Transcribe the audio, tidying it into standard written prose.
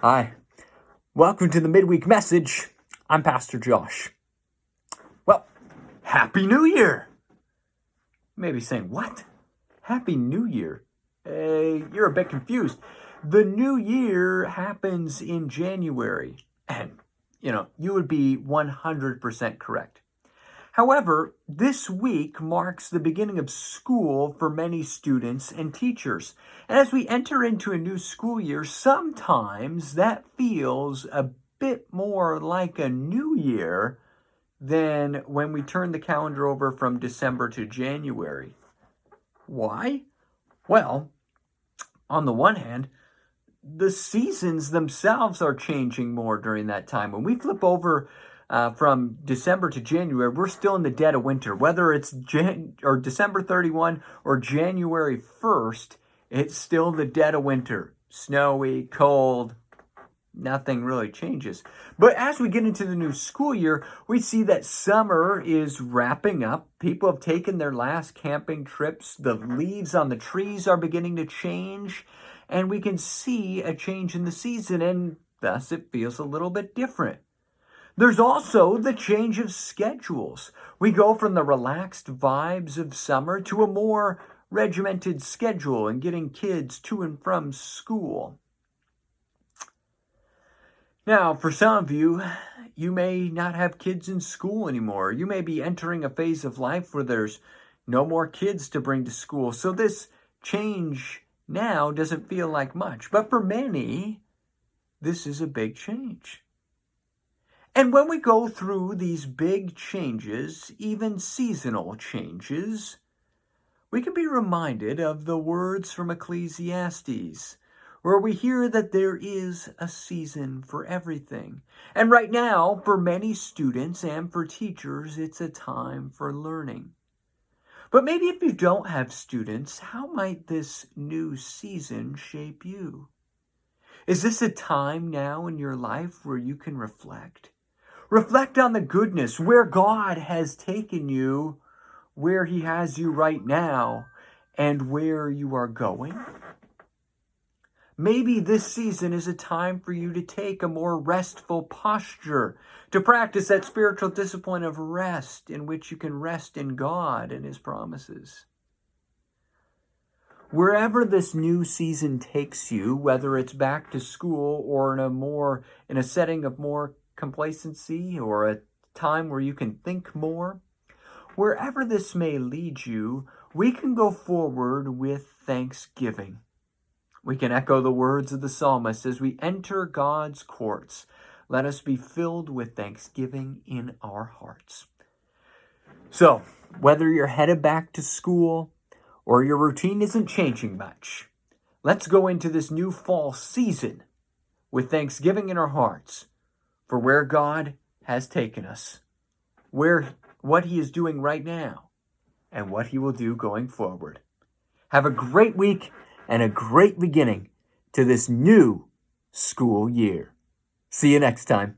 Hi, welcome to the Midweek message. I'm Pastor Josh. Well, Happy New Year! You may be saying, what? Happy New Year? You're a bit confused. The new year happens in January, and you would be 100% correct. However, this week marks the beginning of school for many students and teachers. And as we enter into a new school year, sometimes that feels a bit more like a new year than when we turn the calendar over from December to January. Why? Well, on the one hand, the seasons themselves are changing more during that time. When we flip over from December to January, we're still in the dead of winter. Whether it's December 31 or January 1st, it's still the dead of winter. Snowy, cold, nothing really changes. But as we get into the new school year, we see that summer is wrapping up. People have taken their last camping trips. The leaves on the trees are beginning to change. And we can see a change in the season, and thus it feels a little bit different. There's also the change of schedules. We go from the relaxed vibes of summer to a more regimented schedule and getting kids to and from school. Now, for some of you, you may not have kids in school anymore. You may be entering a phase of life where there's no more kids to bring to school. So this change now doesn't feel like much. But for many, this is a big change. And when we go through these big changes, even seasonal changes, we can be reminded of the words from Ecclesiastes, where we hear that there is a season for everything. And right now, for many students and for teachers, it's a time for learning. But maybe if you don't have students, how might this new season shape you? Is this a time now in your life where you can reflect? Reflect on the goodness, where God has taken you, where He has you right now, and where you are going. Maybe this season is a time for you to take a more restful posture, to practice that spiritual discipline of rest in which you can rest in God and His promises. Wherever this new season takes you, whether it's back to school or in a setting of more complacency or a time where you can think more, wherever this may lead you, we can go forward with thanksgiving. We can echo the words of the psalmist as we enter God's courts. Let us be filled with thanksgiving in our hearts. So, whether you're headed back to school or your routine isn't changing much, let's go into this new fall season with thanksgiving in our hearts for where God has taken us, what He is doing right now, and what He will do going forward. Have a great week and a great beginning to this new school year. See you next time.